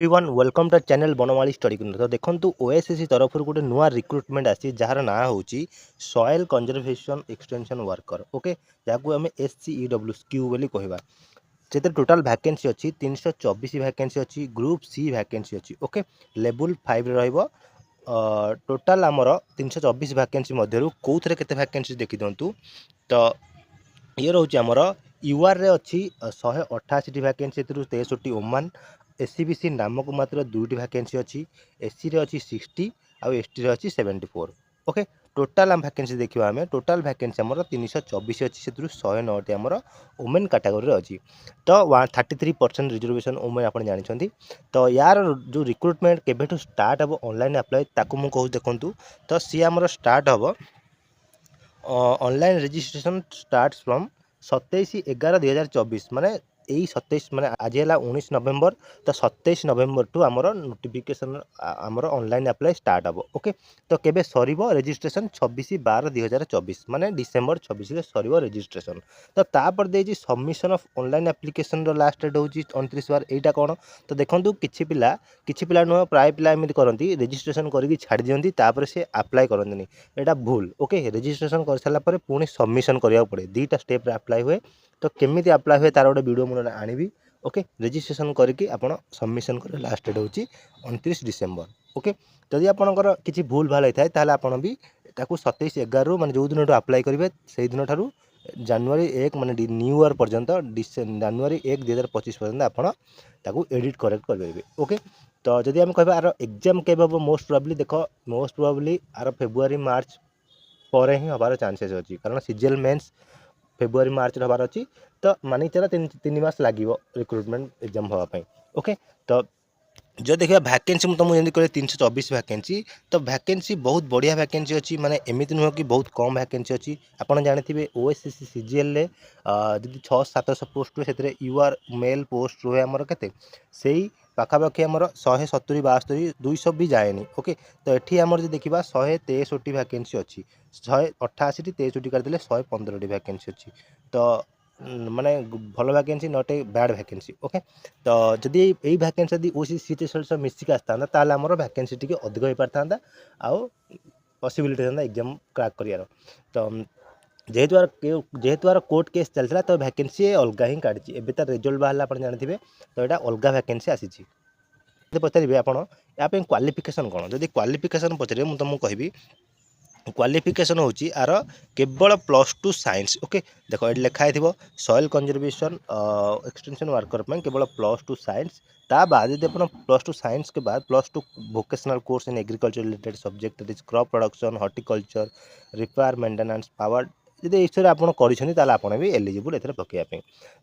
Everyone welcome to channel Banmali study Kendra. तो देखो OSSC तरफ गोटे नुआ रिक्रुटमेंट आसी जार ना हूँ soil conservation extension worker. Okay, जहाँ आम SCEW बोली कहवा से टोटाल वैकेंसी अच्छी 324 वैकेंसी अच्छी। ग्रुप सी वैकेंसी अच्छी। ओके, लेवल 5 रहिबो। टोटाल आमर 324 वैकेंसी मध्य कौन के वैकेंसी देखी दिंतु। तो ये रोचे आमर यूआर रे अच्छी 188 वैकेंसी, 63 ओमान। एससीबीसी नामक मात्र 2टी वैकेंसी अच्छी। एससी रे अच्छी 60 आउ एसटी रे अच्छी 74। ओके, टोटाल आम वैकेंसी देखा आम टोटाल वैकेंसी आमर 324 अच्छी, से 109टी आमर वुमेन कैटेगरी अच्छी। तो 33% रिजर्वेशन वुमेन आप जानते। तो यार जो रिक्रुटमेंट केवेठू स्टार्ट हम ऑनलाइन अप्लाई ताकू मु कहूँ देखूँ। तो सी आमर स्टार्ट हम ऑनलाइन रजिस्ट्रेशन स्टार्ट्स फ्रॉम 27/11/2024 माने यही 27 माने आज है 19 नवेम्बर। तो 27 नवेम्बर टू आमर नोटिफिकेशन आमर ऑनलाइन अप्लाई स्टार्ट हम। ओके, तो केबे सरीबो रजिस्ट्रेशन 26/12/2024 माने डिसेम्बर 26 रे सरीबो रजिस्ट्रेशन। तो तापर देजी सबमिशन ऑफ ऑनलाइन एप्लिकेशन रो लास्ट डेट होची 29 एटा कोन। तो देखंतु किछि पिला नुह प्राय पिला एमिति करंती रजिस्ट्रेशन करिकि छाडी दियंती तापर से अप्लाई करंतनी। एटा भूल। ओके, रजिस्ट्रेशन कर सारा पर पुणी सबमिशन करिया पड़े। दुईटा स्टेप रे अप्लाई हुए। तो केमिति अप्लाई हुए तार गोटे वीडियो मुझे आनिबी। ओके, रजिस्ट्रेशन करके आपण सबमिशन कर लास्ट डेट होची 29 डिसेम्बर। ओके, जदि आपणकर किछि भूल भाल होता है ताहले आपण भी ताकू 27/11 माने जो दिन अप्लाई करेंगे से दिन ठारू जनवरी 1 माने न्यू ईयर पर्यंत जनवरी 1 2025 पर्यंत आपण ताकू एडिट करेक्ट करेंगे। ओके, तो जदि आम कह आर एग्जाम केबे हम मोस्ट प्रोबेबली मोस्ट प्रोबेबली आर फेब्रुआरी मार्च पर ही हबार चान्सेस अच्छी, कारण सीजीएल मेन्स फेब्रुआरी मार्च हबार अच्छी। तो मानिक चला 3 मास लगे रिक्रुटमेंट एग्जाम हाँपाई। ओके, तो जो देखिए वैकेंसी तुमको जमी कह 324 वैकेंसी। तो वैकेंसी बहुत बढ़िया वैकेंसी अच्छी, माने एमती नुह कि बहुत कम वैकेंसी अच्छी। आपड़ जानते ओएसएससी सीजीएल जी 600-700 पोस्ट हुए से यूआर मेल पोस्ट रुहे आमर के से पाखापाखि आमर 170-172 200 भी जाएनि। ओके, तो ये आमर जो देखा 163 वैकेंसी अच्छी। 188 63 करदे 115 वैकेंसी अच्छी। तो माने भल vacancy not a bad vacancy. Okay, तो जदि यही वैकेंसी यदि ओसीसी सहित मिसिक आसता ताल आमर वैकेंसी टी अधिक हो पारता आउ पॉसिबिलिटी था एग्जाम क्रैक करार। तो जेहेतु आर कोर्ट केस चलता तो वैकेंसी अलग ही काढ़ी। एवं तार रिजल्ट बाहर आप जानते। तो यहाँ अलग वैकेंसी आसी पचारे आप क्वालिफिकेशन कौन। जदि क्वालिफिकेशन पचारे मुझे तुमको कहि क्वालिफिकेशन हूँ आर केवल +2 साइंस। ओके, देखो ये लिखाई थी सॉइल कंजर्वेशन एक्सटेंशन वर्कर में केवल +2 साइंस। ता बाद यदि आप +2 साइंस के बाद +2 vocational course in agriculture related subject that is crop production horticulture repair maintenance power यदि ये आप भी एलिजिबल ए पकड़ापी।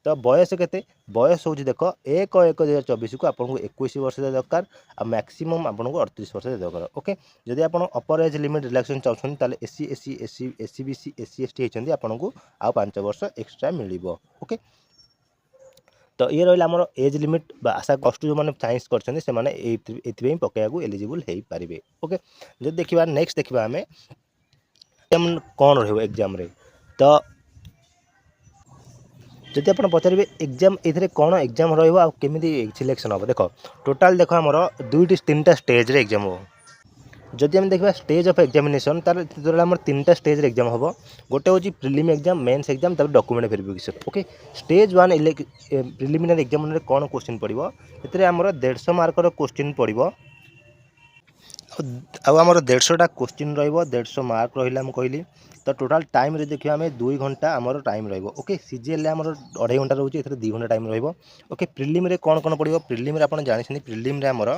तो बयस के बयस हूँ देख 1/1/2024 को आपको 21 वर्ष दरकार आ मैक्सिमम आपको 38 वर्ष दरकार। ओके, जदि आप अपर एज लिमिट रिलैक्सेशन चाहते ताले SCBC SC/ST होती आपको आउ 5 वर्ष एक्सट्रा मिल। ओके, तो ये रहा आमर एज लिमिट आशा कष्ट जो मैंने साइंस कर पकड़ा एलिजिबल हो पारे। ओके, जब देखा नेक्स्ट देखा आम एग्जाम कौन रग्जाम। तो जदि आप पचारे एग्जाम ये कौन एग्जाम रमी सिलेक्शन हम देख टोटाल देख आमर 2-3टा स्टेज रे एग्जाम हो। जदि हम देखा स्टेज ऑफ एग्जामिनेशन तार आम 3टा स्टेज रे एग्जाम हम। गोटे हूँ प्रिलिम एग्जाम मेन्स एग्जाम तब document verification. Okay, stage 1 preliminary exam कौन क्वेश्चन पड़ो से आमर 150 मार्कर क्वेश्चन पड़ो। आमर 150टा क्वेश्चन रो मार्क रहा कहली। तो टोटाल टाइम रे देखिए आम 2 घंटा आमर टाइम रो। ओके, सीजीएल आमर 2.5 घंटा रोचे 2 घंटा टाइम रो। ओके, प्रिलिम रे कौन कौन पड़ो प्रिलिम रे आप जानते प्रिलिम रे आमर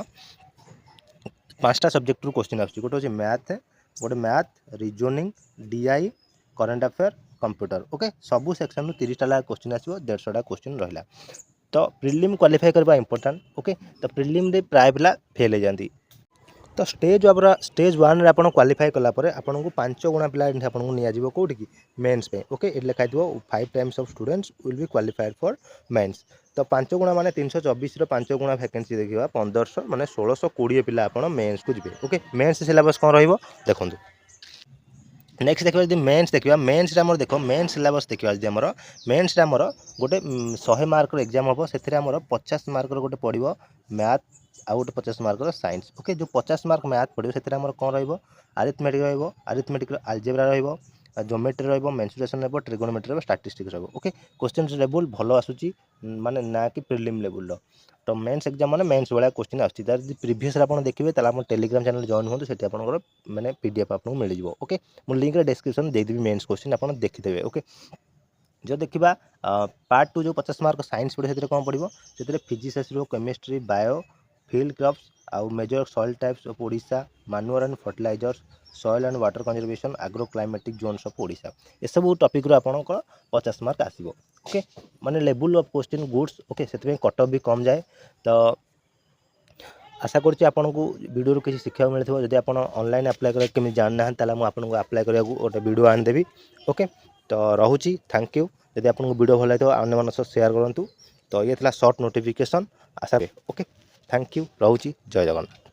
5टा सब्जेक्ट रू क्वेश्चन आसुची। गोटे हूँ मैथ, गोटे math reasoning DI current affair computer. Okay, सबू सेक्शन 30टा क्वेश्चन आसो 150टा क्वेश्चन रहा। तो प्रिलिम क्वालिफाई करवा इंपोर्टेंट। ओके, तो प्रिलिम रे प्राय पिला फेल हो जाती। तो स्टेज 1 रे आपन क्वालिफाई कलापर आपन को 5 गुणा पिला आपन नियाजिबो कोठी की मेंस पे। ओके, ये लिखाई थो 5 times of students will be qualified for mains. तो 5 गुणा माने 324 5 गुणा वैकेंसी देखा 1500 माने 1620 पिला आपन मेंस को जिवे। ओके, मेंस सिलेबस कौन रहिबो देखंतु। नेक्स्ट देखा जब मेन्स देखा मेन्स देख मेन्स सिलेबस देखा जब मेन्स गोटे 100 मार्क एग्जाम हम से 50 मार्क गोटे पड़ो मैथ आउ गोटे 50 मार्क साइंस। ओके जो 50 मार्क मैथ पड़ो से कौन रही आरिथमेटिक आरिथमेटिक आलजेब्रा ज्योमेट्री रहिबो मेंसुरेशन रहिबो ट्रिगोनोमेट्री रहिबो स्टैटिस्टिक्स रहिबो। ओके क्वेश्चन लेवल भलो आसुची माने ना कि प्रिलिम लेवल तो मेंस एग्जाम माने मेंस वाला क्वेश्चन आछि तार जि प्रीवियस आपण देखिबे ताला आपण टेलीग्राम चैनल जॉइन होतो सेठी आपण माने पीडीएफ आपन मिल जिवो। ओके मु लिंक रे डिस्क्रिप्शन दे देबी मेंस क्वेश्चन आपण देखिदेबे। ओके जो देखा पार्ट 2 जो 50 मार्क साइंस पड़े से कौन पड़ो से फिजिक्स आसो केमिस्ट्री बायो फील्ड क्रॉप्स आउ major soil types of Odisha manure and fertilizers soil and water conservation agro climatic zones of Odisha ये सब टॉपिक रो आपनकर 50 मार्क आसीबो। ओके माने level of question goods. Okay से कट ऑफ भी कम जाए तो आशा करुँच आपन को वीडियो किसी शिक्षा मिलता जब आप ऑनलाइन अप्लाई कर केमी जानना ताला आपको अप्लाई करा गोटे वीडियो आनीदेवी। ओके तो रोची थैंक यू यदि आपको वीडियो भल लगे अन्य मन शेयर करूँ। तो ये था शॉर्ट नोटिफिकेशन आशा। ओके थैंक यू रोची जय जगन्नाथ।